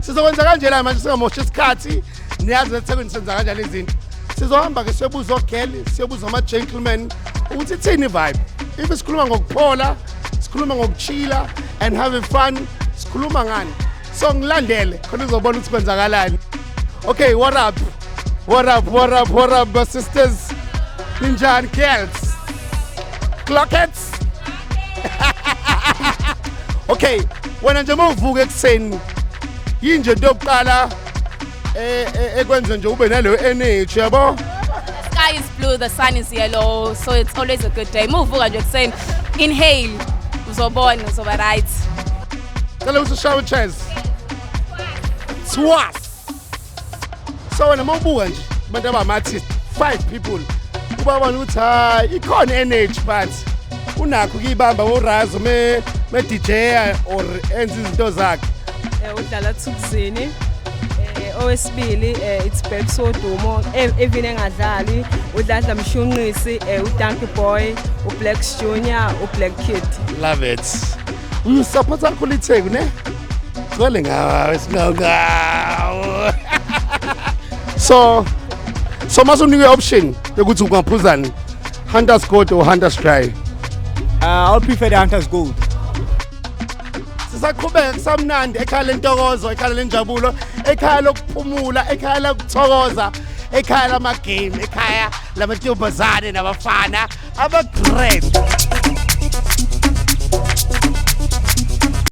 Sizokwenza kanje la manje singamoshi isikhathi niyazi eThekwini senza kanjani izinto. Sizohamba ke siyobuza ogeli, siyobuza ama-gentlemen ukuthi ithini vibe. If sikhuluma ngokuphola, sikhuluma ngokuchila and having fun, sikhuluma ngani. So ngilandele khona uzobona ukuthi kwenzakalani. Okay, what up? What up? What up? What up, my sisters? Ninjani girls? Clockets? Okay, wena nje mawuvuka ekuseni yinje into yokuqala ekwenza nje ube naleyo energy yabo. The sky is blue, the sun is yellow, so it's always a good day. Muvuka nje ekuseni, inhale, uzobona uzoba right. Cela ukuthi shower chairs. Twice. So wena mawubuka nje abantu abama-artist 5 people ubabona ukuthi hayi ikhona energy but unakho ukuyibamba urazo me DJ or enza izinto zakhe. Udlala Thukzini. Owesibili it's Babes Wodumo even engadlali udlala Mshunqisi uDonkey Boy uBlacks Junior uBlack Kid. Love it. Support kakhulu iTheku ne? Ngole ngawe singawo. So masunikwe option yokuthi ungaphuzani Hunters Gold or Hunters Dry. I'll prefer the Hunters Gold. Sisaqhubeka kusamnandi ekhaya lentokozo, ekhaya lenjabulo, ekhaya lokuphumula, ekhaya lokuthokoza, ekhaya lama game, ekhaya lamantombazane nabafana aba-great.